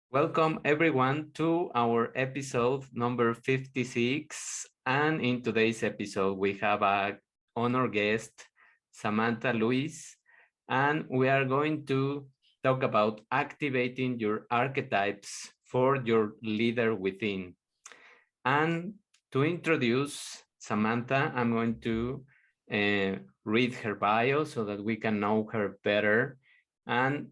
Welcome everyone to our episode number 56. And in today's episode, we have a honor guest, Samantha Louise, and we are going to talk about activating your archetypes for your leader within. And to introduce Samantha, I'm going to read her bio so that we can know her better. And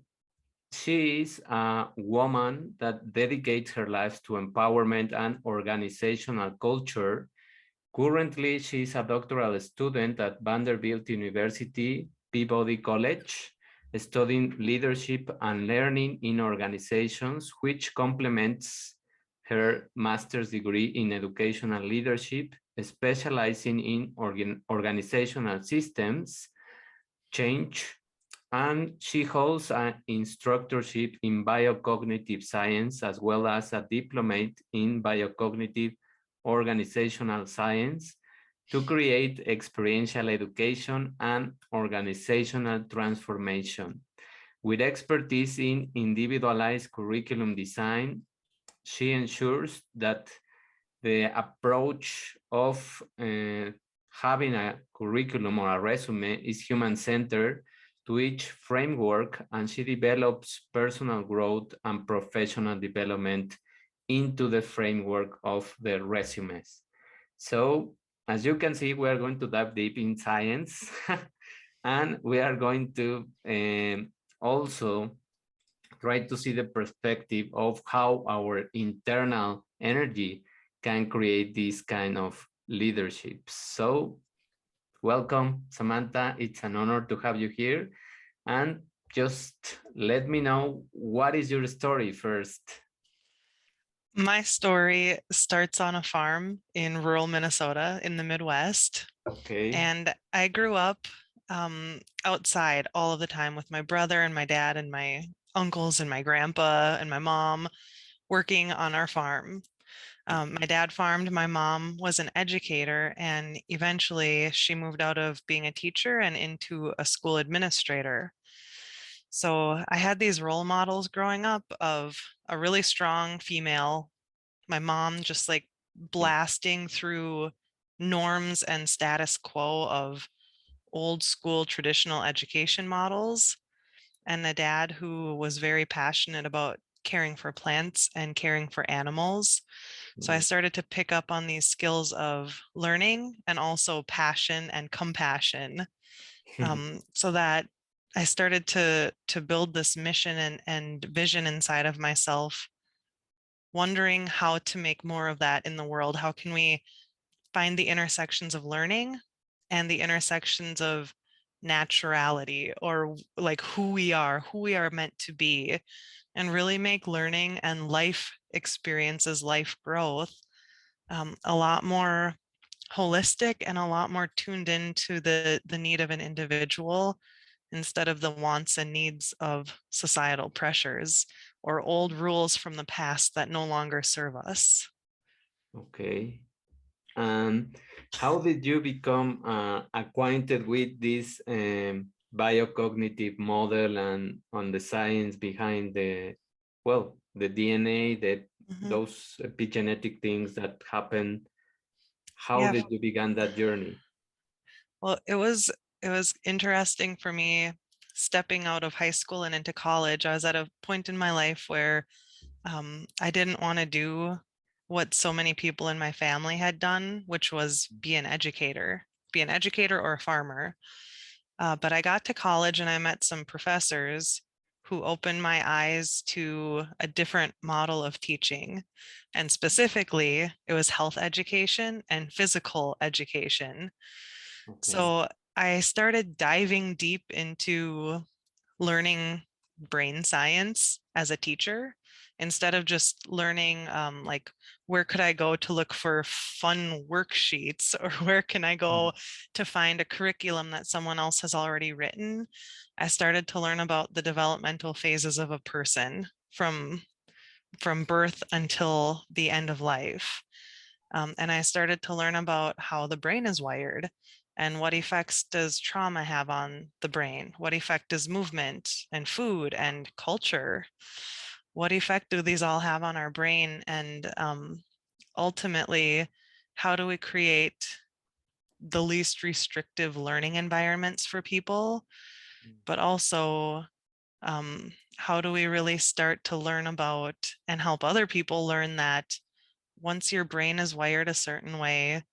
she is a woman that dedicates her life to empowerment and organizational culture. Currently, she is a doctoral student at Vanderbilt University, Peabody College, studying leadership and learning in organizations, which complements her master's degree in educational leadership, specializing in organizational systems, change, and she holds an instructorship in biocognitive science as well as a diplomate in biocognitive organizational science to create experiential education and organizational transformation. With expertise in individualized curriculum design, she ensures that the approach of having a curriculum or a resume is human-centered to each framework, and she develops personal growth and professional development into the framework of the resumes. So, as you can see, we are going to dive deep in science, and we are going to also try to see the perspective of how our internal energy can create this kind of leadership. So, welcome, Samantha. It's an honor to have you here. And just let me know, what is your story first? My story starts on a farm in rural Minnesota in the Midwest. Okay. And I grew up outside all of the time with my brother and my dad and my uncles and my grandpa and my mom working on our farm. My dad farmed, my mom was an educator, and eventually she moved out of being a teacher and into a school administrator. So I had these role models growing up of a really strong female, my mom just like blasting through norms and status quo of old school traditional education models, and a dad who was very passionate about caring for plants and caring for animals. So I started to pick up on these skills of learning and also passion and compassion, so that I started to build this mission and vision inside of myself, wondering how to make more of that in the world. How can we find the intersections of learning and the intersections of naturality, or like who we are meant to be, and really make learning and life experiences, life growth, a lot more holistic and a lot more tuned into the need of an individual instead of the wants and needs of societal pressures or old rules from the past that no longer serve us. Okay. And how did you become acquainted with this biocognitive model and on the science behind the DNA, that Mhm. those epigenetic things that happen? How Yeah, did you begin that journey? well, it was interesting for me stepping out of high school and into college. I was at a point in my life where I didn't want to do what so many people in my family had done, which was be an educator or a farmer. But I got to college and I met some professors who opened my eyes to a different model of teaching. And specifically, it was health education and physical education. Okay. So I started diving deep into learning brain science as a teacher instead of just learning like where could I go to look for fun worksheets, or where can I go to find a curriculum that someone else has already written. I started to learn about the developmental phases of a person from birth until the end of life. And I started to learn about how the brain is wired and what effects does trauma have on the brain? What effect does movement and food and culture? what effect do these all have on our brain? And ultimately, how do we create the least restrictive learning environments for people? But also, how do we really start to learn about and help other people learn that once your brain is wired a certain way,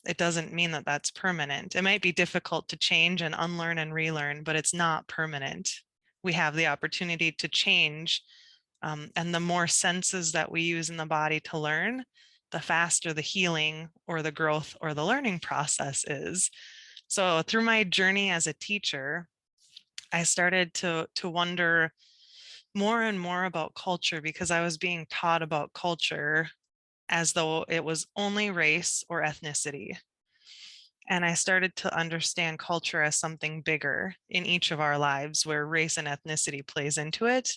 it doesn't mean that that's permanent. It might be difficult to change and unlearn and relearn, but it's not permanent. We have the opportunity to change. And the more senses that we use in the body to learn, the faster the healing or the growth or the learning process is. So through my journey as a teacher, I started to wonder more and more about culture, because I was being taught about culture as though it was only race or ethnicity. And I started to understand culture as something bigger in each of our lives, where race and ethnicity plays into it.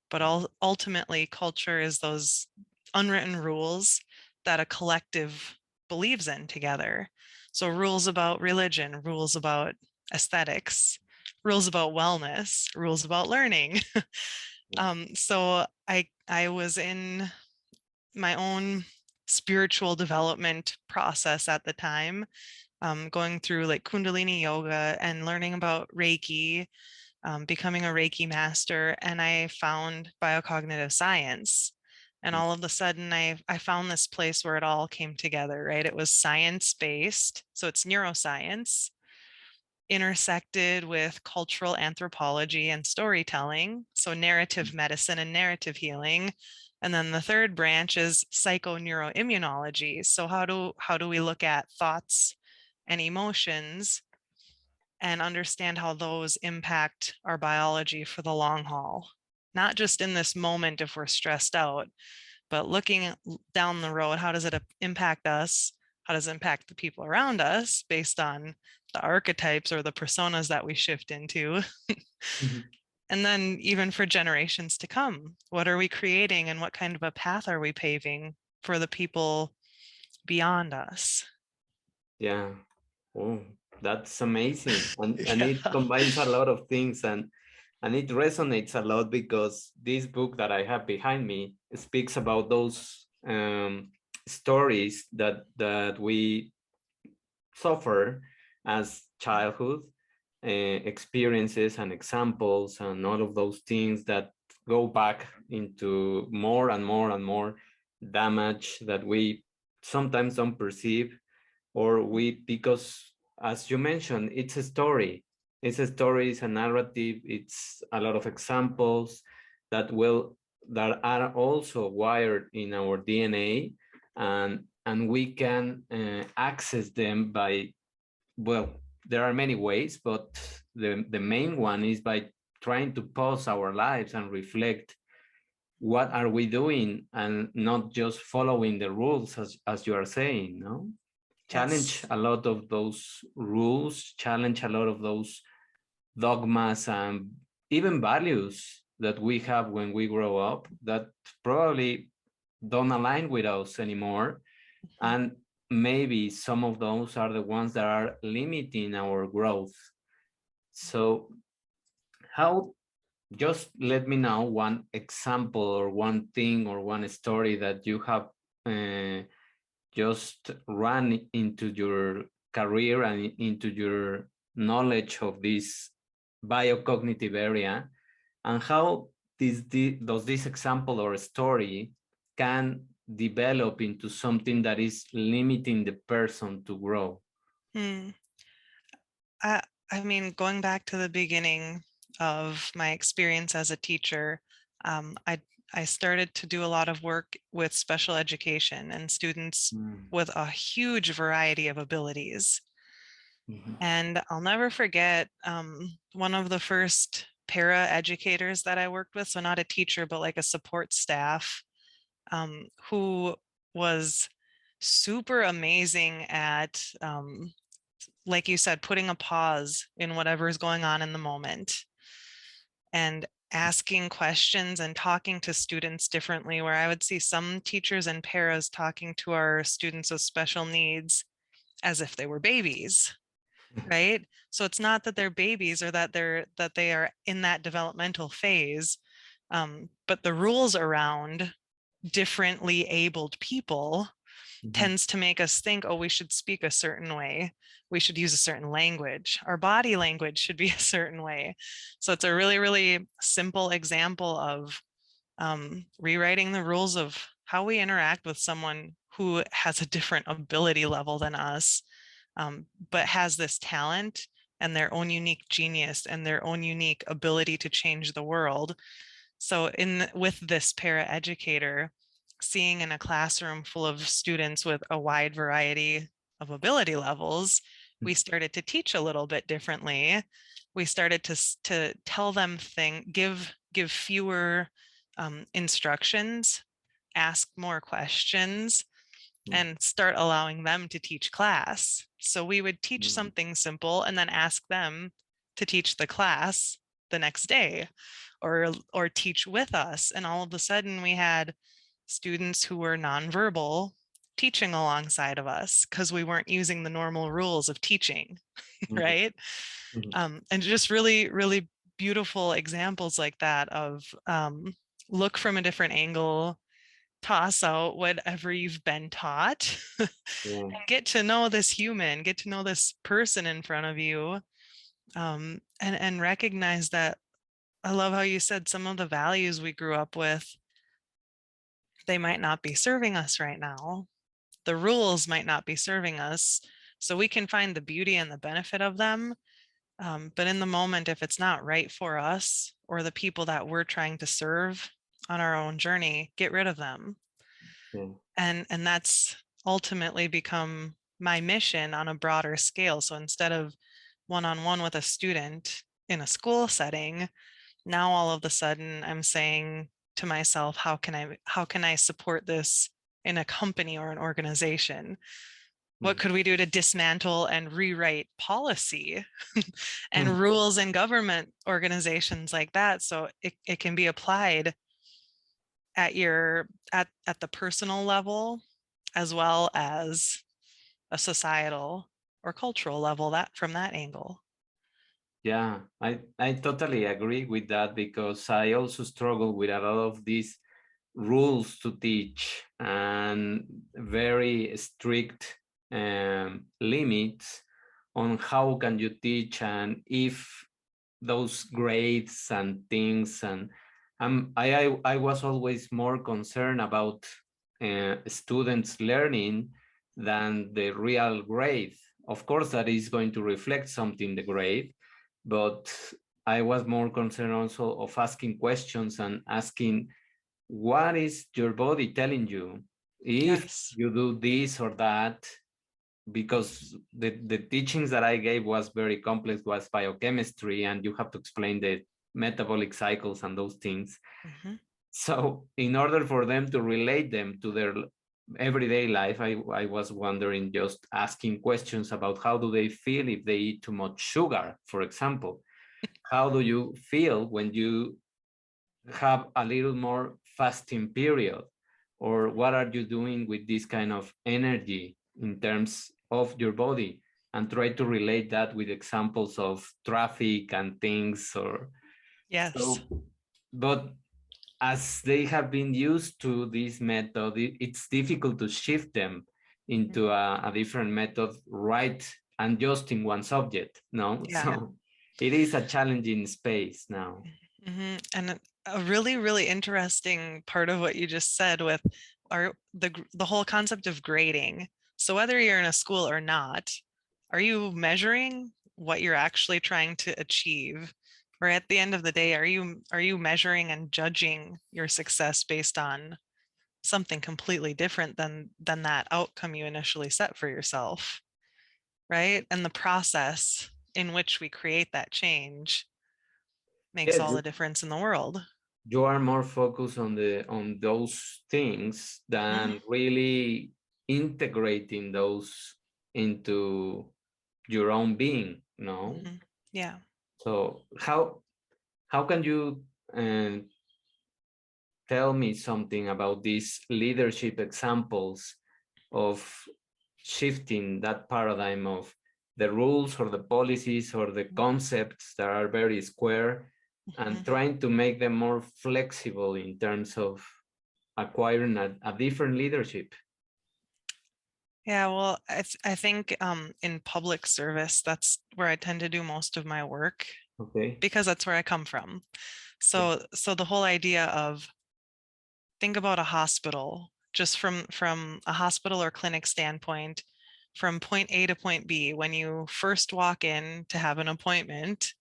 But ultimately, culture is those unwritten rules that a collective believes in together. So rules about religion, rules about aesthetics, rules about wellness, rules about learning. So I was in my own spiritual development process at the time, going through like Kundalini yoga and learning about Reiki, becoming a Reiki master, and I found biocognitive science. And all of a sudden, I found this place where it all came together, right? It was science based. So it's neuroscience intersected with cultural anthropology and storytelling. So narrative medicine and narrative healing. And then the third branch is psychoneuroimmunology. So how do we look at thoughts and emotions and understand how those impact our biology for the long haul? Not just in this moment if we're stressed out, but looking down the road, how does it impact us? How does it impact the people around us based on the archetypes or the personas that we shift into? Mhm. And then even for generations to come, what are we creating and what kind of a path are we paving for the people beyond us? Yeah. Oh, that's amazing. And it Yeah. combines a lot of things, and it resonates a lot because this book that I have behind me speaks about those stories that we suffer as childhood experiences and examples and all of those things that go back into more and more and more damage that we sometimes don't perceive, or we, because as you mentioned, it's a story, it's a narrative, it's a lot of examples that are also wired in our DNA, and we can access them by, well, there are many ways, but the main one is by trying to pause our lives and reflect what are we doing, and not just following the rules, as you are saying, no? Challenge Yes. a lot of those rules, challenge a lot of those dogmas and even values that we have when we grow up that probably don't align with us anymore. Mhm. And maybe some of those are the ones that are limiting our growth. So how, just let me know one example or one thing or one story that you have uh, just run into your career and into your knowledge of this biocognitive area, and how does this example or story can develop into something that is limiting the person to grow. Hmm. I, I mean, going back to the beginning of my experience as a teacher, um, I I started to do a lot of work with special education and students Mm. with a huge variety of abilities. Mhm. And I'll never forget one of the first para educators that I worked with, so not a teacher, but like a support staff, who was super amazing at, like you said, putting a pause in whatever is going on in the moment and asking questions and talking to students differently, where I would see some teachers and paras talking to our students with special needs as if they were babies, right? So it's not that they're babies or that they are in that developmental phase. But the rules around differently abled people tends to make us think, oh, we should speak a certain way. We should use a certain language. Our body language should be a certain way. So it's a really, really simple example of rewriting the rules of how we interact with someone who has a different ability level than us, but has this talent and their own unique genius and their own unique ability to change the world. So with this paraeducator, seeing in a classroom full of students with a wide variety of ability levels, we started to teach a little bit differently. We started to tell them give fewer instructions, ask more questions, and start allowing them to teach class. So we would teach something simple and then ask them to teach the class the next day, or teach with us. And all of a sudden we had students who were nonverbal teaching alongside of us because we weren't using the normal rules of teaching, right? And just really, really beautiful examples like that of look from a different angle, toss out whatever you've been taught, and get to know this human, get to know this person in front of you, and recognize that. I love how you said some of the values we grew up with, they might not be serving us right now. The rules might not be serving us. So we can find the beauty and the benefit of them. But in the moment, if it's not right for us or the people that we're trying to serve on our own journey, get rid of them. And that's ultimately become my mission on a broader scale. So instead of one-on-one with a student in a school setting, now all of a sudden I'm saying to myself, how can I support this in a company or an organization? What could we do to dismantle and rewrite policy and rules in government organizations like that, so it can be applied at the personal level as well as a societal or cultural level, that from that angle. Yeah, I totally agree with that, because I also struggle with a lot of these rules to teach and very strict limits on how can you teach, and if those grades and things. And I was always more concerned about students learning than the real grade. Of course, that is going to reflect something, the grade, but I was more concerned also of asking questions and asking, what is your body telling you? If Yes. you do this or that, because the teachings that I gave was very complex, was biochemistry, and you have to explain the metabolic cycles and those things. So in order for them to relate them to their everyday life, I was wondering, just asking questions about how do they feel if they eat too much sugar, for example. How do you feel when you have a little more fasting period? Or what are you doing with this kind of energy in terms of your body? And try to relate that with examples of traffic and things. Or Yes. so, but as they have been used to this method, it's difficult to shift them into a different method, right? And just in one subject, no? Yeah. So it is a challenging space now. And a really, really interesting part of what you just said with the whole concept of grading. So whether you're in a school or not, are you measuring what you're actually trying to achieve? Or at the end of the day, are you measuring and judging your success based on something completely different than that outcome you initially set for yourself, right? And the process in which we create that change makes Yeah, all the difference in the world. you are more focused on those things than really integrating those into your own being, no? Yeah. So how can you tell me something about these leadership examples of shifting that paradigm of the rules or the policies or the concepts that are very square and trying to make them more flexible in terms of acquiring a different leadership. Yeah, well, I think in public service, that's where I tend to do most of my work Okay. because that's where I come from. Yeah. So the whole idea of, think about a hospital, just from a hospital or clinic standpoint, from point A to point B, when you first walk in to have an appointment,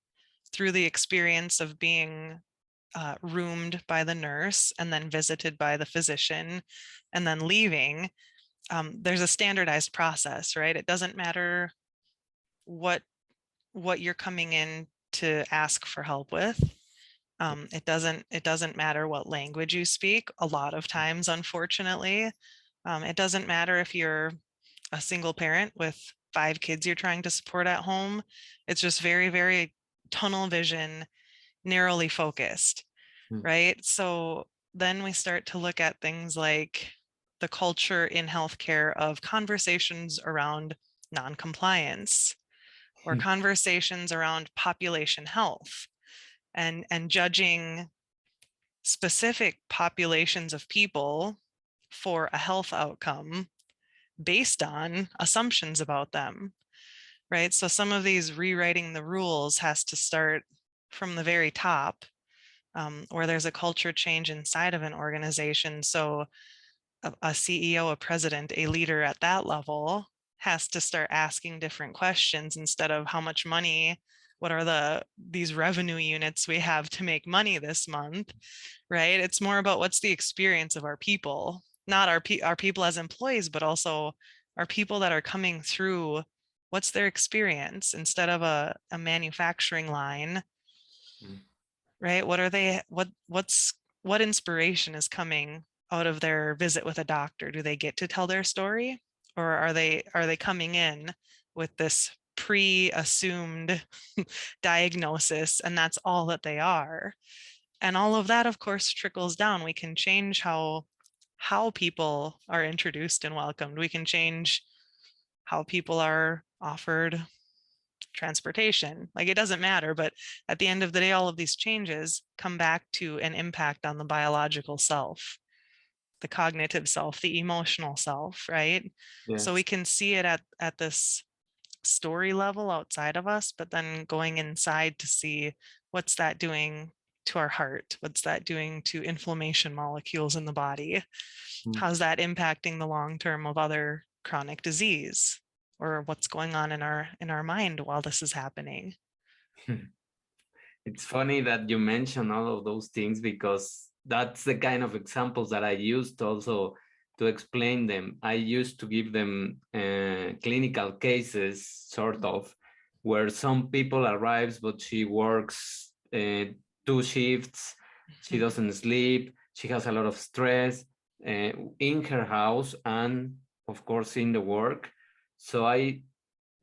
through the experience of being roomed by the nurse and then visited by the physician and then leaving, there's a standardized process, right? It doesn't matter what you're coming in to ask for help with. It doesn't matter what language you speak. A lot of times, unfortunately, it doesn't matter if you're a single parent with 5 kids you're trying to support at home. It's just very, very tunnel vision, narrowly focused, Mm. right? So then we start to look at things like the culture in healthcare of conversations around non-compliance or conversations around population health and judging specific populations of people for a health outcome based on assumptions about them, right? So some of these rewriting the rules has to start from the very top, where there's a culture change inside of an organization. So a CEO, a president, a leader at that level has to start asking different questions instead of how much money, what are these revenue units we have to make money this month, right? It's more about what's the experience of our people, not our people as employees, but also our people that are coming through. What's their experience instead of a manufacturing line, Mm. right? What are they, what inspiration is coming out of their visit with a doctor? Do they get to tell their story, or are they coming in with this pre-assumed diagnosis and that's all that they are? And all of that, of course, trickles down. We can change how people are introduced and welcomed. We can change how people are offered transportation. Like, it doesn't matter, but at the end of the day, all of these changes come back to an impact on the biological self, the cognitive self, the emotional self, right? So we Yes. can see it at this story level outside of us, but then going inside to see what's that doing to our heart, what's that doing to inflammation molecules in the body, Mm. how's that impacting the long term of other chronic disease, or what's going on in our mind while this is happening. It's funny that you mention all of those things because that's the kind of examples that I used also to explain them. I used to give them clinical cases, sort of, where some people arrives, but she works 2 shifts, she doesn't sleep, she has a lot of stress in her house and, of course, in the work. So I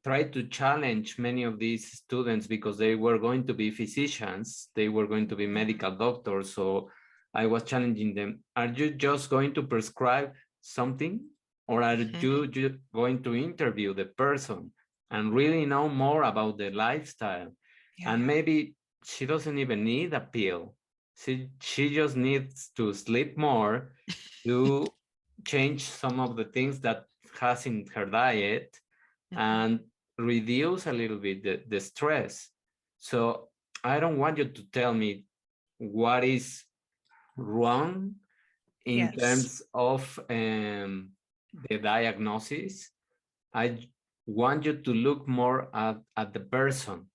try to challenge many of these students because they were going to be physicians, they were going to be medical doctors. So I was challenging them, are you just going to prescribe something, or are you going to interview the person and really know more about the lifestyle? Yeah. And maybe she doesn't even need a pill. She just needs to sleep more, to change some of the things that has in her diet, and reduce a little bit the stress. So I don't want you to tell me what is wrong in Yes. terms of the diagnosis. I want you to look more at the person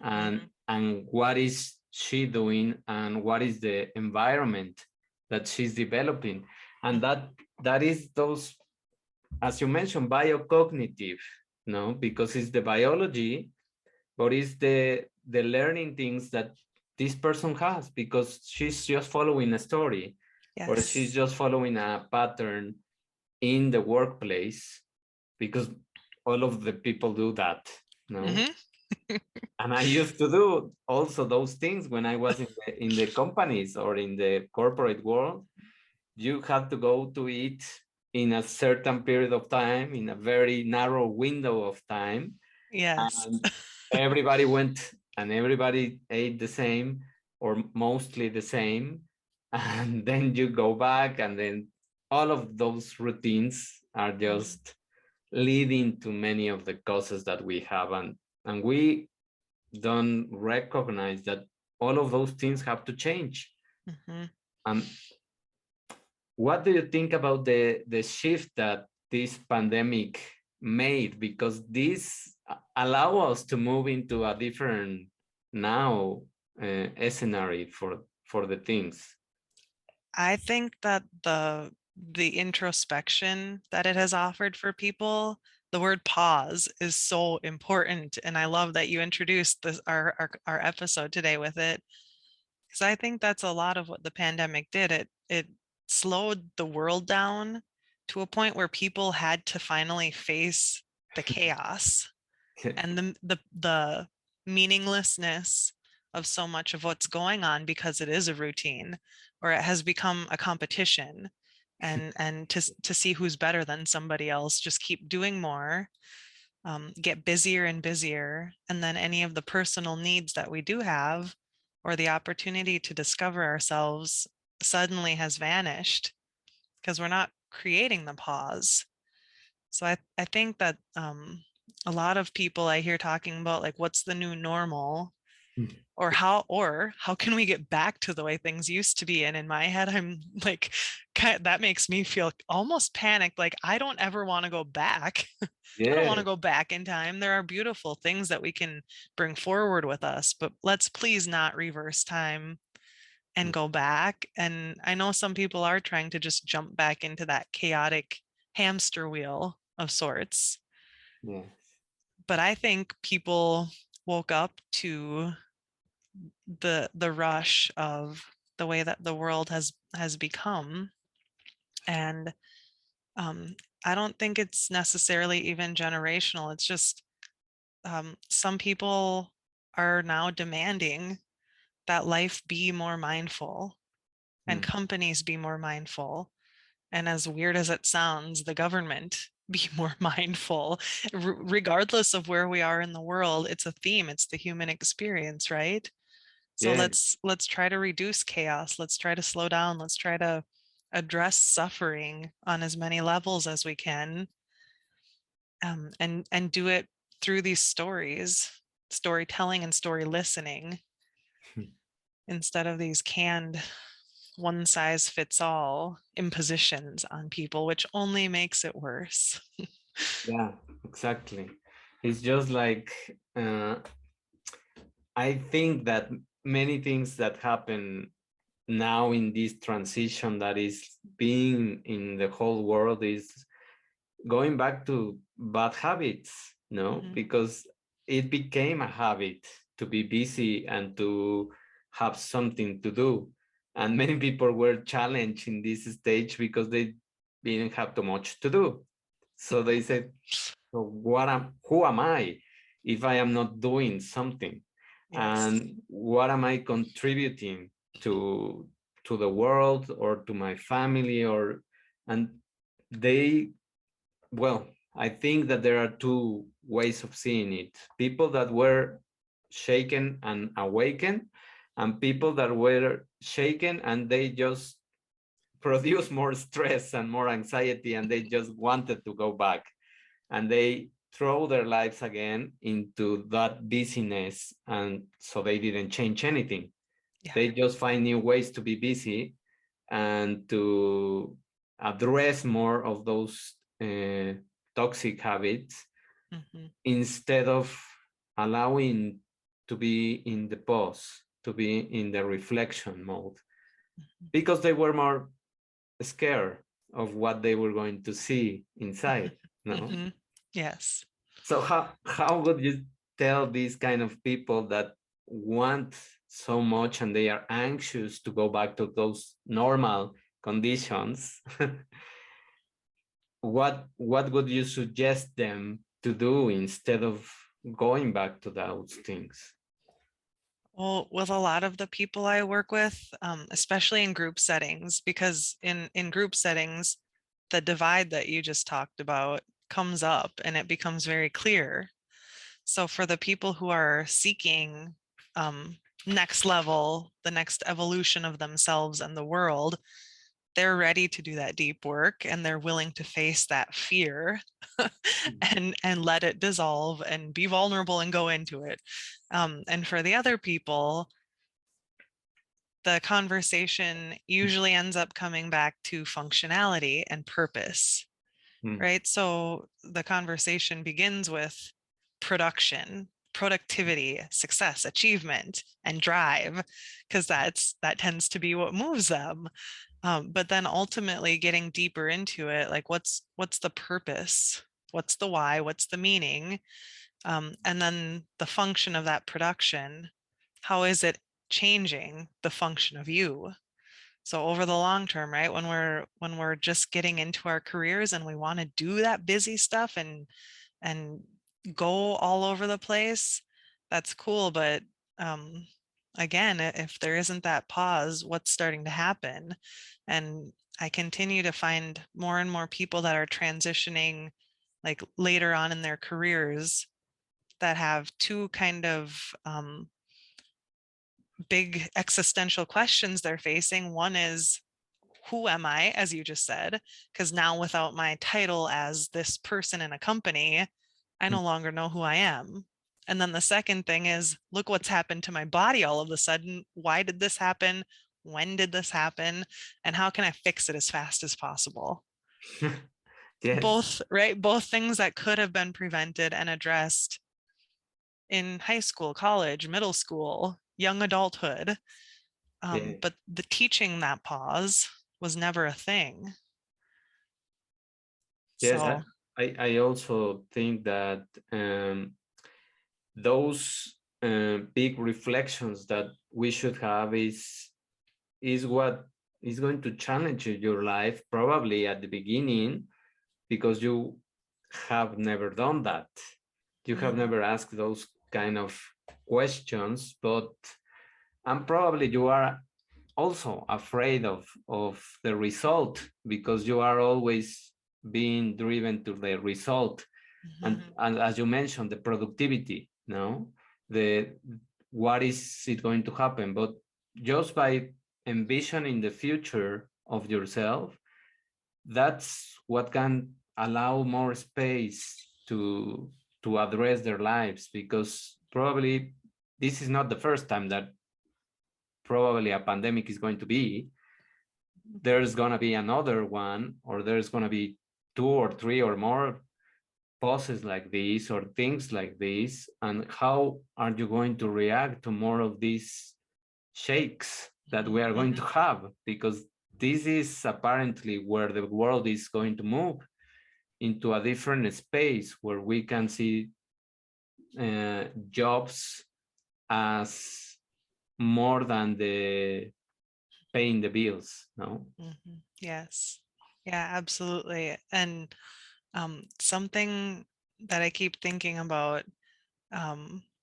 and what is she doing and what is the environment that she's developing. And that is those, as you mentioned, biocognitive, no, because it's the biology, but it's the learning things that this person has, because she's just following a story, or she's Yes. just following a pattern in the workplace, because all of the people do that, no. Mm-hmm. And I used to do also those things when I was in the companies or in the corporate world. You have to go to eat in a certain period of time, in a very narrow window of time, Yes. and everybody went and everybody ate the same. or mostly the same, and then you go back, and then all of those routines are just leading to many of the causes that we have, and we don't recognize that all of those things have to change. Mm-hmm. um, what do you think about the shift that this pandemic made, because this allow us to move into a different now scenario for the things? I think that the introspection that it has offered for people, the word pause is so important. And I love that you introduced this our episode today with it. Because I think that's a lot of what the pandemic did. It slowed the world down to a point where people had to finally face the chaos and the meaninglessness of so much of what's going on, because it is a routine, or it has become a competition, and to see who's better than somebody else, just keep doing more, get busier and busier, and then any of the personal needs that we do have, or the opportunity to discover ourselves, suddenly has vanished because we're not creating the pause. So I think that a lot of people I hear talking about, like, what's the new normal, or how can we get back to the way things used to be? And in my head, I'm like, that makes me feel almost panicked. Like, I don't ever want to go back. I don't want Yeah. to go back in time. There are beautiful things that we can bring forward with us, but let's please not reverse time and go back. And I know some people are trying to just jump back into that chaotic hamster wheel of sorts. Yeah. But I think people woke up to the rush of the way that the world has become. And um, I don't think it's necessarily even generational. It's just some people are now demanding that life be more mindful and Mm. companies be more mindful. And as weird as it sounds, the government be more mindful. Regardless of where we are in the world, it's a theme, it's the human experience, right? So Yeah. let's try to reduce chaos. Let's try to slow down. Let's try to address suffering on as many levels as we can, and do it through these stories, storytelling and story listening, instead of these canned one size fits all impositions on people, which only makes it worse. Yeah, exactly. It's just like I think that many things that happen now in this transition that is being in the whole world is going back to bad habits, no? Mhm. Because it became a habit to be busy and to have something to do. And many people were challenged in this stage because they didn't have too much to do. So they said, so who am I if I am not doing something? Yes. And what am I contributing to the world or to my family? Or and they, well, I think that there are two ways of seeing it: people that were shaken and awakened, and people that were shaken and they just produce more stress and more anxiety, and they just wanted to go back, and they throw their lives again into that busyness, and so they didn't change anything. Yeah. They just find new ways to be busy and to address more of those toxic habits, Hmm. instead of allowing to be in the pause, to be in the reflection mode, because they were more scared of what they were going to see inside. No. Hmm. Yes. So how would you tell these kind of people that want so much and they are anxious to go back to those normal conditions, what would you suggest them to do instead of going back to those things? Well, with a lot of the people I work with, especially in group settings, because in group settings, the divide that you just talked about comes up and it becomes very clear. So for the people who are seeking next level, the next evolution of themselves and the world, they're ready to do that deep work and they're willing to face that fear and let it dissolve and be vulnerable and go into it. And for the other people, the conversation usually ends up coming back to functionality and purpose, Mm. right? So the conversation begins with production, productivity, success, achievement, and drive, because that tends to be what moves them. But then ultimately getting deeper into it, like what's the purpose? What's the why? What's the meaning? And then the function of that production. How is it changing the function of you? So over the long term, right? When we're just getting into our careers and we want to do that busy stuff and go all over the place, that's cool. But um, again, if there isn't that pause, what's starting to happen? And I continue to find more and more people that are transitioning like later on in their careers that have two kind of big existential questions they're facing. One is, who am I, as you just said? Because now, without my title as this person in a company, I no longer know who I am. And then the second thing is, look what's happened to my body all of a sudden. Why did this happen? When did this happen? And how can I fix it as fast as possible? Yes. Both, right? Both things that could have been prevented and addressed in high school, college, middle school, young adulthood. Yeah. But the teaching that pause was never a thing. Yes. So, I also think that those big reflections that we should have is what is going to challenge your life probably at the beginning, because you have never done that. You have mhm, never asked those kind of questions, but and probably you are also afraid of the result, because you are always being driven to the result. mhm, And as you mentioned, the productivity, no, the what is it going to happen? But just by envisioning the future of yourself, that's what can allow more space to address their lives, because probably this is not the first time that probably a pandemic is going to be. There's going to be another one, or there's going to be two or three or more pauses like this or things like this. And how are you going to react to more of these shakes that we are going to mhm, have? Because this is apparently where the world is going to move into a different space, where we can see jobs as more than the paying the bills, no? mhm. Yes. Yeah, absolutely. And something that I keep thinking about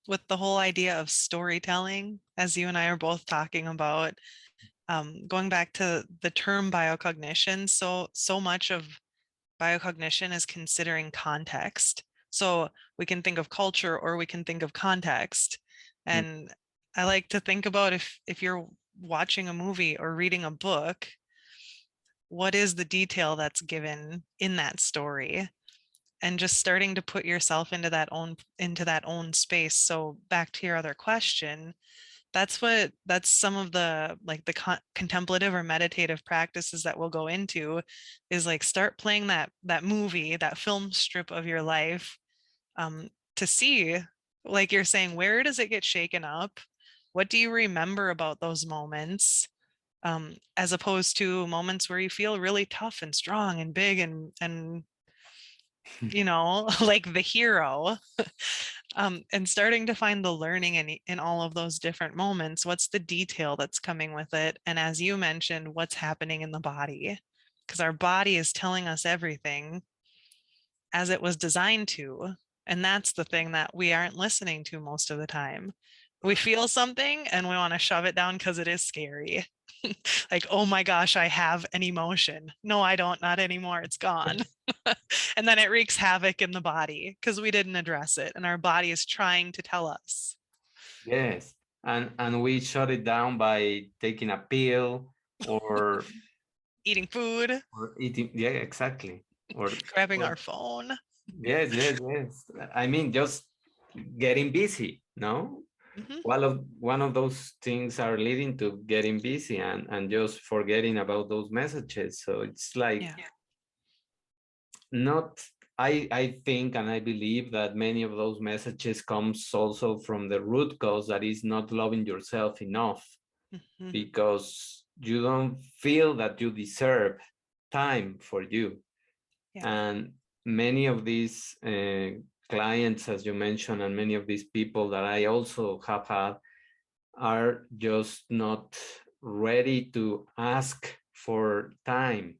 with the whole idea of storytelling, as you and I are both talking about, going back to the term biocognition, so much of biocognition is considering context. So we can think of culture or we can think of context. Mm. And I like to think about if you're watching a movie or reading a book, what is the detail that's given in that story? And just starting to put yourself into that own space. So back to your other question, that's some of the like the contemplative or meditative practices that we'll go into, is like start playing that movie, that film strip of your life, to see, like you're saying, where does it get shaken up? What do you remember about those moments? As opposed to moments where you feel really tough and strong and big and like the hero. And starting to find the learning in all of those different moments. What's the detail that's coming with it? And as you mentioned, what's happening in the body? Because our body is telling us everything as it was designed to. And that's the thing that we aren't listening to most of the time. We feel something and we want to shove it down because it is scary. Like, oh my gosh, I have an emotion. No, I don't, not anymore. It's gone. And then it wreaks havoc in the body because we didn't address it. And our body is trying to tell us. Yes. and we shut it down by taking a pill or Eating food, eating. Yeah, exactly. grabbing Or our phone. yes, yes, yes. I mean, just getting busy. No, Mhm. one of those things are leading to getting busy and just forgetting about those messages. So it's like Yeah. not. I think and I believe that many of those messages comes also from the root cause that is not loving yourself enough Mhm. because you don't feel that you deserve time for you. Yeah. And many of these clients, as you mentioned, and many of these people that I also have had are just not ready to ask for time.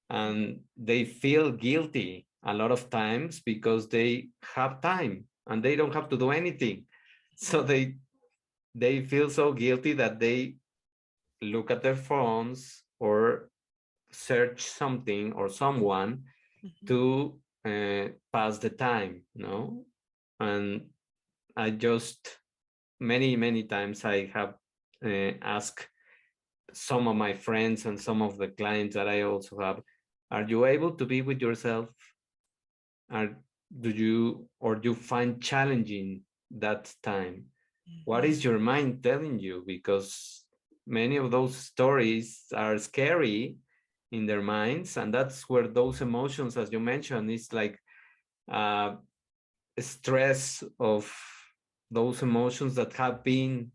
And they feel guilty a lot of times because they have time and they don't have to do anything. So Mhm. they feel so guilty that they look at their phones or search something or someone Mhm. to pass the time, no? And I just many times I have asked some of my friends and some of the clients that I also have, are you able to be with yourself? Are do you or you find challenging that time? What Mhm. is your mind telling you? Because many of those stories are scary in their minds, and that's where those emotions, as you mentioned, is like uh, stress of those emotions that have been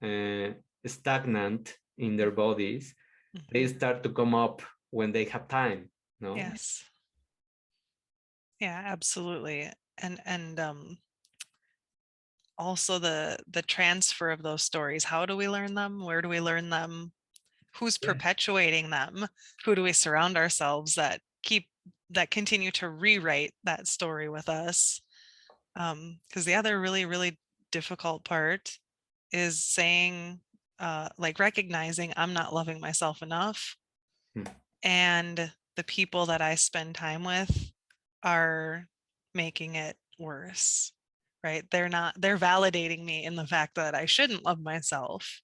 uh, stagnant in their bodies. They Mhm. start to come up when they have time. No. Yes. Yeah, absolutely. And also the transfer of those stories. How do we learn them? Where do we learn them? Who's Yeah. perpetuating them? Who do we surround ourselves that continue to rewrite that story with us? Because the other really difficult part is saying, like recognizing I'm not loving myself enough, Hmm. and the people that I spend time with are making it worse, right? They're validating me in the fact that I shouldn't love myself.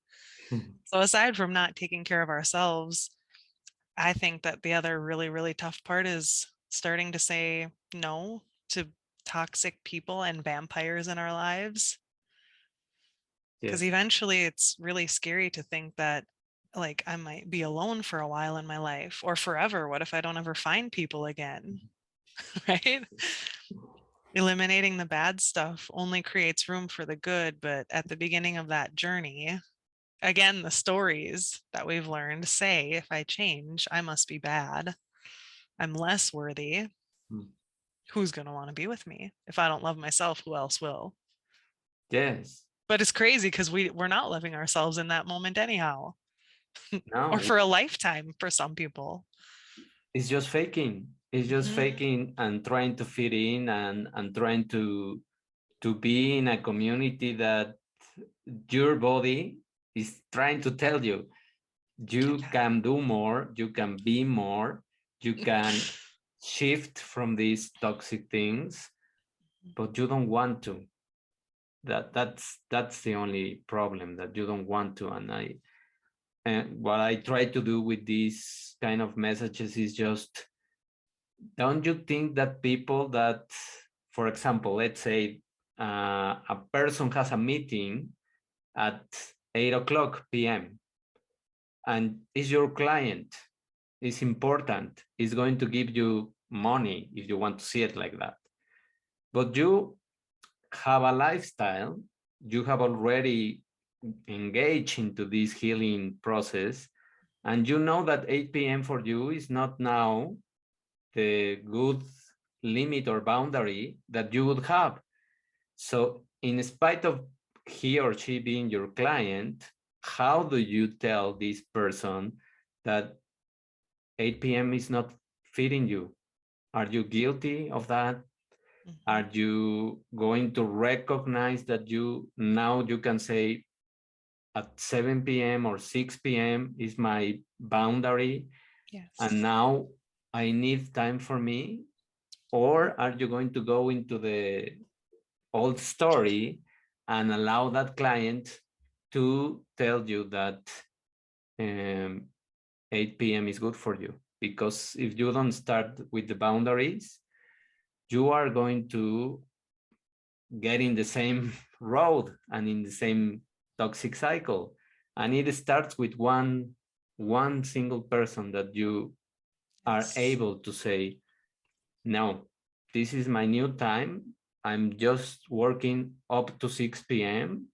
So aside from not taking care of ourselves, I think that the other really tough part is starting to say no to toxic people and vampires in our lives. Because Yes. eventually it's really scary to think that like I might be alone for a while in my life or forever. What if I don't ever find people again? Right? Eliminating the bad stuff only creates room for the good. But at the beginning of that journey, again, the stories that we've learned say if I change, I must be bad. I'm less worthy. Hmm. Who's going to want to be with me? If I don't love myself, who else will? Yes. But it's crazy because we're not loving ourselves in that moment anyhow, or No, for a lifetime for some people. it's just faking. It's just Mhm. faking and trying to fit in and trying to be in a community that your body is trying to tell you you can do more, you can be more, you can shift from these toxic things, but you don't want to. That's the only problem, that you don't want to. And what I try to do with these kind of messages is just, don't you think that people that, for example, let's say a person has a meeting at 8 o'clock p.m. and is your client, is important, is going to give you money if you want to see it like that. But you have a lifestyle, you have already engaged into this healing process, and you know that 8 p.m. for you is not now the good limit or boundary that you would have. So, in spite of he or she being your client, how do you tell this person that 8 p.m. is not fitting you? Are you guilty of that? Mhm. Are you going to recognize that you can say at 7 p.m. or 6 p.m. is my boundary and Yes. now I need time for me? Or are you going to go into the old story and allow that client to tell you that um, 8 p.m. is good for you. Because if you don't start with the boundaries, you are going to get in the same road and in the same toxic cycle. And it starts with one single person that you are Yes. able to say, no, this is my new time. I'm just working up to 6 p.m.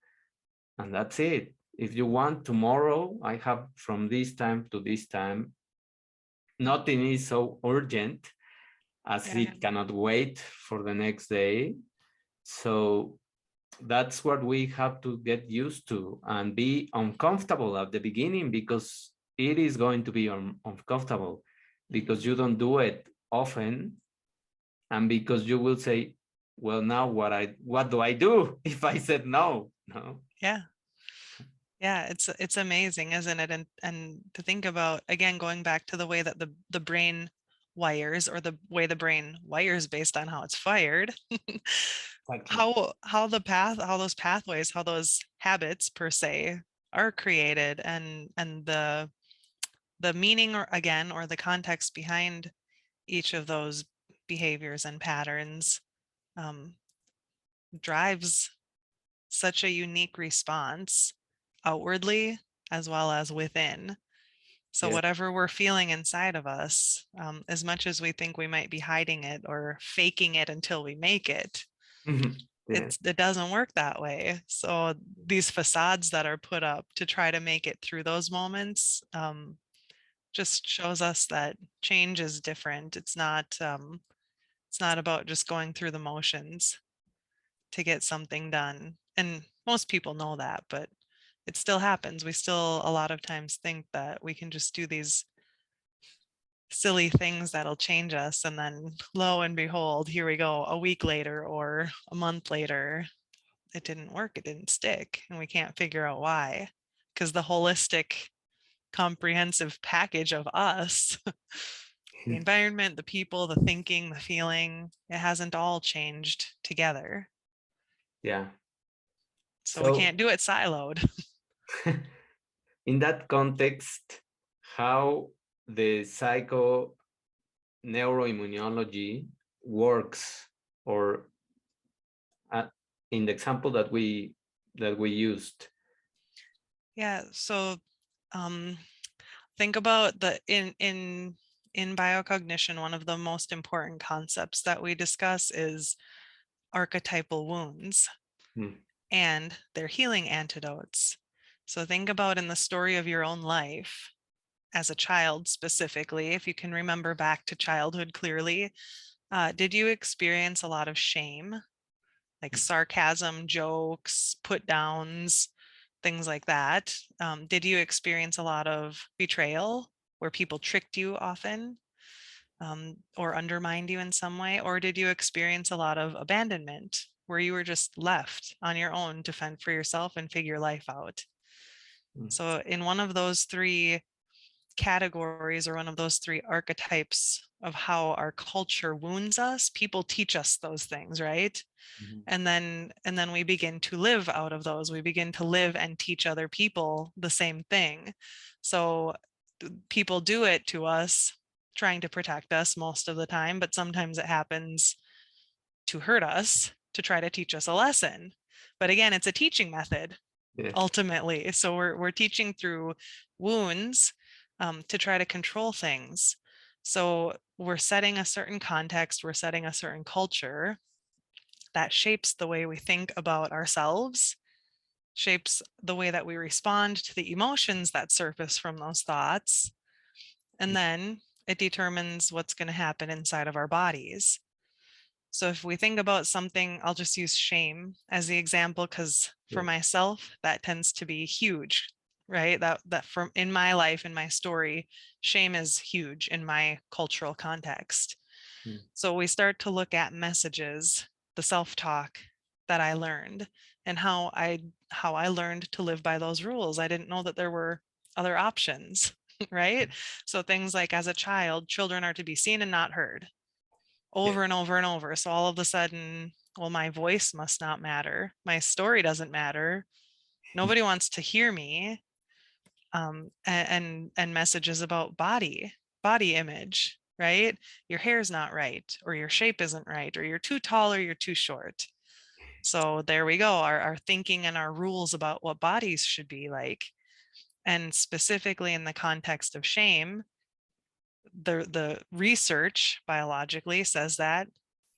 and that's it. If you want tomorrow, I have from this time to this time. Nothing is so urgent as Yeah. it cannot wait for the next day. So that's what we have to get used to and be uncomfortable at the beginning, because it is going to be uncomfortable because Mhm. you don't do it often, and because you will say, well, now what do I do if I said no? No. Yeah. Yeah, it's amazing, isn't it? And to think about, again, going back to the way that the brain wires, or the way the brain wires based on how it's fired, Exactly. how those pathways, how those habits per se are created, and the meaning, or again, or the context behind each of those behaviors and patterns, um, drives such a unique response outwardly as well as within. So Yes. whatever we're feeling inside of us, as much as we think we might be hiding it or faking it until we make it, Yes. it doesn't work that way. So these facades that are put up to try to make it through those moments, just shows us that change is different. It's not about just going through the motions to get something done. And most people know that, but it still happens. We still a lot of times think that we can just do these silly things that'll change us. And then lo and behold, here we go a week later or a month later. It didn't work. It didn't stick. And we can't figure out why. Because the holistic, comprehensive package of us, the environment, the people, the thinking, the feeling, it hasn't all changed together. Yeah. So we So can't do it siloed. in that context, how the psycho neuroimmunology works, or uh, in the example that we used. Yeah. So um, think about in biocognition, one of the most important concepts that we discuss is archetypal wounds Hmm. and their healing antidotes. So think about in the story of your own life as a child, specifically, if you can remember back to childhood clearly, did you experience a lot of shame, like sarcasm, jokes, put downs, things like that? Did you experience a lot of betrayal where people tricked you often, or undermined you in some way? Or did you experience a lot of abandonment where you were just left on your own to fend for yourself and figure life out? Hmm. So, in one of those three categories, or one of those three archetypes of how our culture wounds us, people teach us those things, right? Mhm. And then we begin to live out of those. We begin to live and teach other people the same thing. So people do it to us trying to protect us most of the time, but sometimes it happens to hurt us, to try to teach us a lesson. But again, it's a teaching method Yes. ultimately. So we're teaching through wounds, to try to control things. So we're setting a certain context, we're setting a certain culture that shapes the way we think about ourselves, shapes the way that we respond to the emotions that surface from those thoughts, and then it determines what's going to happen inside of our bodies. So if we think about something, I'll just use shame as the example, because for Yes. myself, that tends to be huge, right? That from in my life, in my story, shame is huge in my cultural context. Hmm. So we start to look at messages, the self-talk that I learned, and how I learned to live by those rules. I didn't know that there were other options, right? So things like, as a child, children are to be seen and not heard, Yes. over and over and over. So all of a sudden, well, my voice must not matter. My story doesn't matter. Nobody wants to hear me. And messages about body image, right? Your hair's not right, or your shape isn't right, or you're too tall or you're too short. So there we go, our thinking and our rules about what bodies should be like. And specifically in the context of shame, the research biologically says that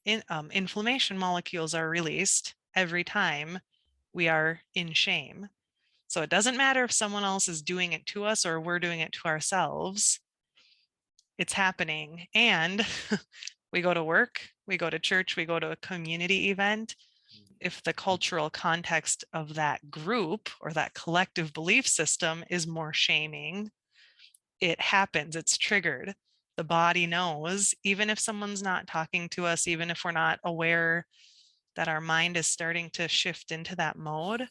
inflammation molecules are released every time we are in shame. So it doesn't matter if someone else is doing it to us or we're doing it to ourselves. It's happening. And we go to work, we go to church, we go to a community event. If the cultural context of that group or that collective belief system is more shaming, it happens, it's triggered. The body knows, even if someone's not talking to us, even if we're not aware that our mind is starting to shift into that mode,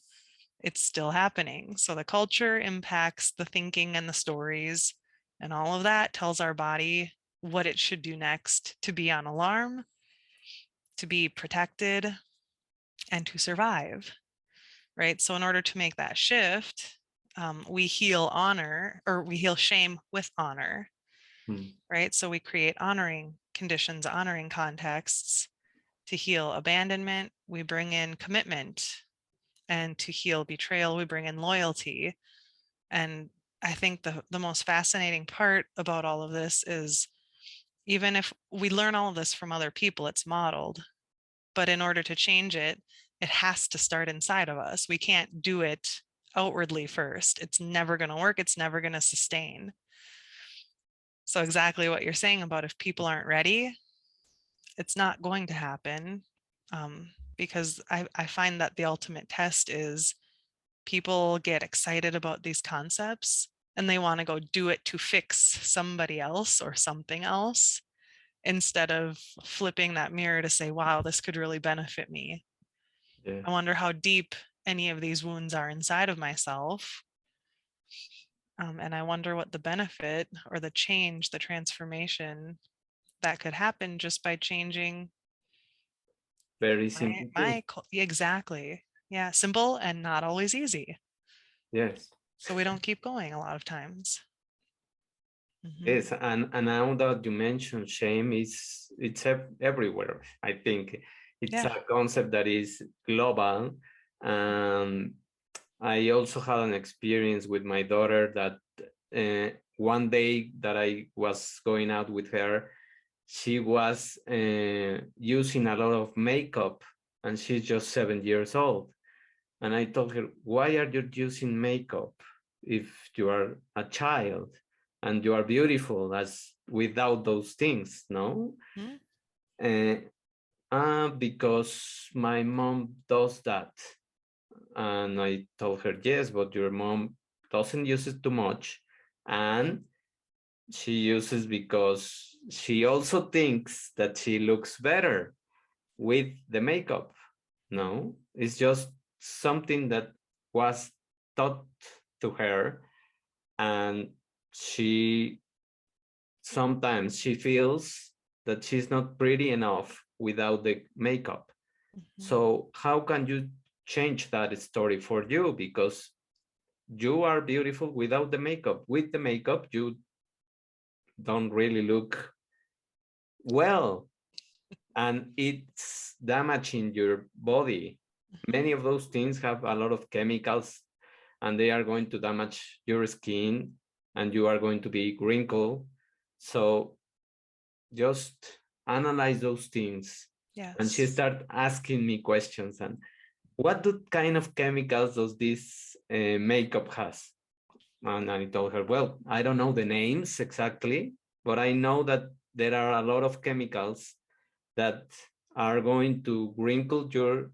it's still happening. So the culture impacts the thinking and the stories, and all of that tells our body what it should do next to be on alarm, to be protected, and to survive, right? So in order to make that shift, we heal honor, or we heal shame with honor, right? So we create honoring conditions, honoring contexts. To heal abandonment, we bring in commitment. And to heal betrayal, we bring in loyalty. And I think the most fascinating part about all of this is, even if we learn all of this from other people, it's modeled. But in order to change it, it has to start inside of us. We can't do it outwardly first. It's never going to work. It's never going to sustain. So exactly what you're saying about if people aren't ready, it's not going to happen. Because I find that the ultimate test is, people get excited about these concepts and they want to go do it to fix somebody else or something else, instead of flipping that mirror to say, wow, this could really benefit me. Yeah. I wonder how deep any of these wounds are inside of myself. And I wonder what the benefit or the change, the transformation that could happen just by changing Very simple thing. exactly. Yeah, simple and not always easy. Yes. So we don't keep going a lot of times. Yes, and now that you mentioned shame, it's everywhere. I think it's Yeah. a concept that is global. And I also had an experience with my daughter that one day that I was going out with her, she was using a lot of makeup, and she's just 7 years old. And I told her, why are you using makeup if you are a child and you are beautiful as without those things? No. Because my mom does that. And I told her, yes, but your mom doesn't use it too much. And she uses because she also thinks that she looks better with the makeup. No, it's just something that was taught to her, and she sometimes she feels that she's not pretty enough without the makeup. So how can you change that story for you? Because you are beautiful without the makeup. With the makeup, you don't really look well, and it's damaging your body. Many of those things have a lot of chemicals, and they are going to damage your skin, and you are going to be wrinkled. So just analyze those things. And she Yes. started asking me questions, and what kind of chemicals does this makeup has? And I told her, well, I don't know the names exactly, but I know that there are a lot of chemicals that are going to wrinkle your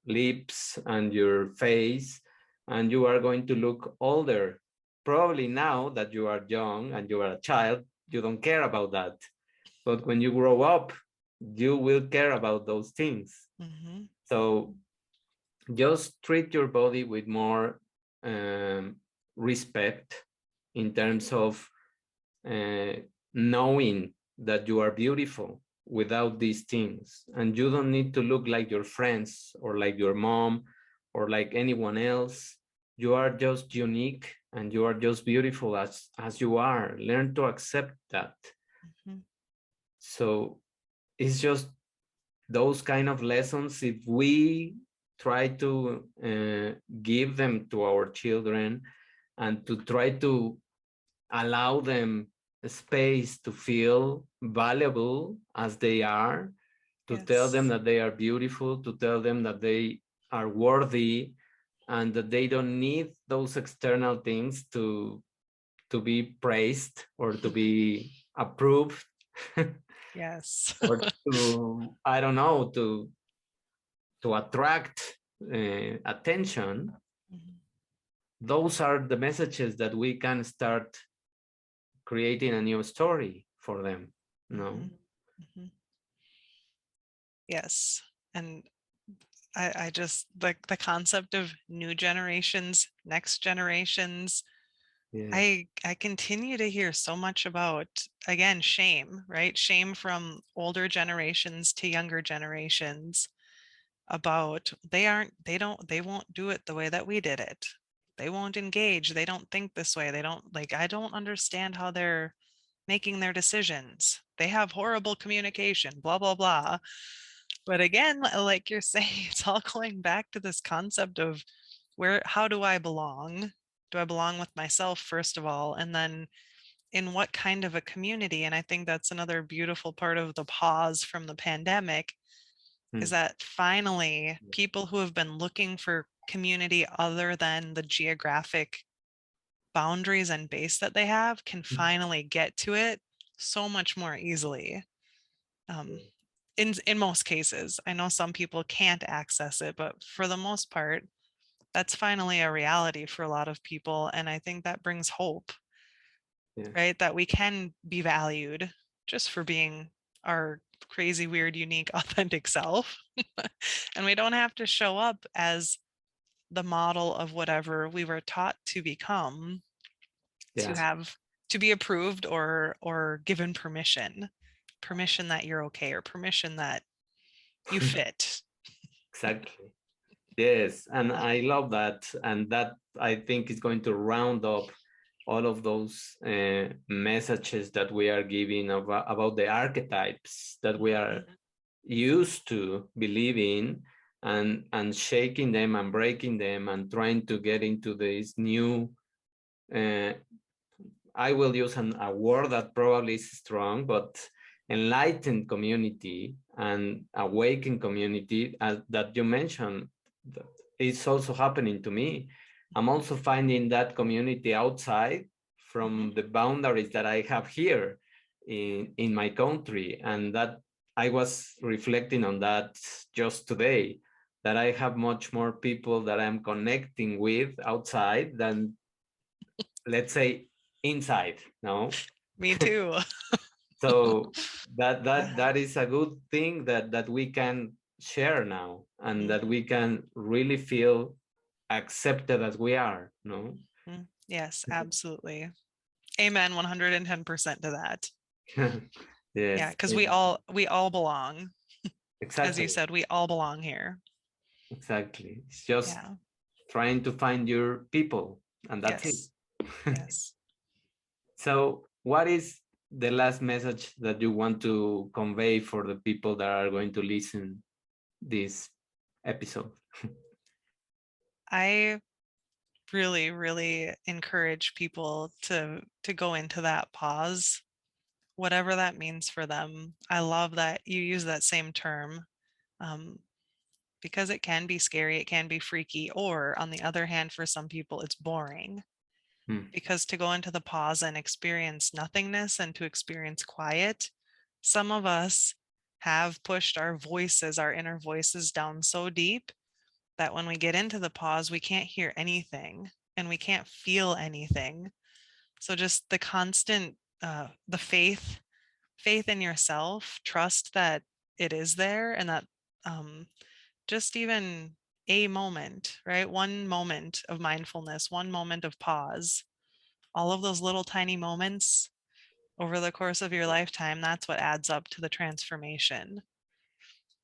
lips and your face, and you are going to look older. Probably now that you are young and you are a child, you don't care about that. But when you grow up, you will care about those things. So just treat your body with more respect in terms of knowing that you are beautiful without these things, and you don't need to look like your friends or like your mom or like anyone else. You are just unique and you are just beautiful as you are. Learn to accept that. Mhm. So it's just those kind of lessons. If we try to give them to our children and to try to allow them space to feel valuable as they are, to tell them Yes. that they are beautiful, to tell them that they are worthy, and that they don't need those external things to be praised or to be approved Yes. or to, I don't know, to attract attention. Mhm. Those are the messages that we can start creating a new story for them. No. Mhm. Mhm. Yes. And I just like the concept of new generations, next generations. Yes. I continue to hear so much about, again, shame, right? Shame from older generations to younger generations about they won't do it the way that we did it. They won't engage. They don't think this way. They don't like, I don't understand how they're making their decisions. They have horrible communication, blah, blah, blah. But again, like you're saying, it's all going back to this concept of how do I belong? Do I belong with myself, first of all? And then in what kind of a community? And I think that's another beautiful part of the pause from the pandemic is Mm. that finally people who have been looking for community other than the geographic boundaries and base that they have can finally get to it so much more easily. Um, in most cases, I know some people can't access it, but for the most part, that's finally a reality for a lot of people. And I think that brings hope, Yes. right? That we can be valued just for being our crazy, weird, unique, authentic self. And we don't have to show up as the model of whatever we were taught to become to Yes. have to be approved or given permission that you're okay or permission that you fit. Exactly. Yes, and I love that, and that I think is going to round up all of those messages that we are giving about the archetypes that we are Mhm. used to believing, and shaking them and breaking them and trying to get into this new. Uh, I will use a word that probably is strong, but enlightened community and awakened community, as that you mentioned, it's also happening to me. I'm also finding that community outside Mhm. from the boundaries that I have here in my country. And that I was reflecting on that just today, that I have much more people that I'm connecting with outside than, let's say, inside. No. Me too. So that Yeah. is a good thing that we can share now, and that Mhm. we can really feel accepted as we are. No. Mhm. Yes, absolutely. Amen, 110% to that. Yeah, Yes. because we all belong. As you Exactly. said, we all belong here. Exactly. It's just Yeah. trying to find your people, and that's it. Yes. Yes. So what is the last message that you want to convey for the people that are going to listen this episode? I really, really encourage people to go into that pause, whatever that means for them. I love that you use that same term, um, because it can be scary, it can be freaky, or on the other hand, for some people, it's boring. Hmm. Because to go into the pause and experience nothingness and to experience quiet, some of us have pushed our voices, our inner voices, down so deep that when we get into the pause, we can't hear anything and we can't feel anything. So just the constant, the faith in yourself, trust that it is there, and that um, just even a moment, right? One moment of mindfulness, one moment of pause, all of those little tiny moments over the course of your lifetime, that's what adds up to the transformation.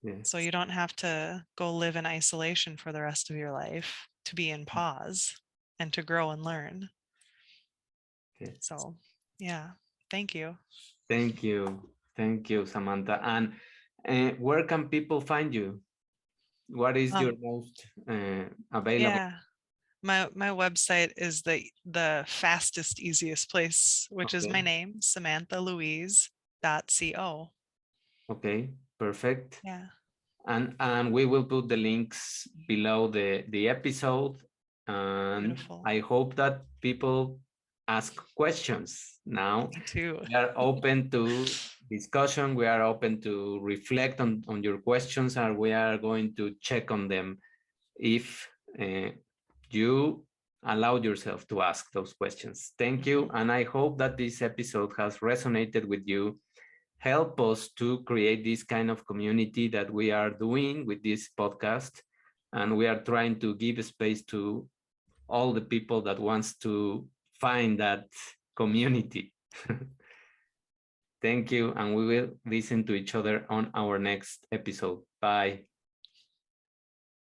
So Yes. you don't have to go live in isolation for the rest of your life, to be in pause and to grow and learn. Yes. So, yeah, thank you. Thank you. Thank you, Samantha. And where can people find you? What is your Um, most available? yeah, my website is the fastest, easiest place, which is my Okay. name, samanthalouise.co. Okay. Perfect. Yeah, And we will put the links below the episode. And beautiful. I hope that people ask questions now. Me too. We are open to discussion. We are open to reflect on your questions, and we are going to check on them if you allow yourself to ask those questions. Thank you. Mhm. And I hope that this episode has resonated with you. Help us to create this kind of community that we are doing with this podcast. And we are trying to give space to all the people that wants to find that community. Thank you. And we will listen to each other on our next episode. Bye.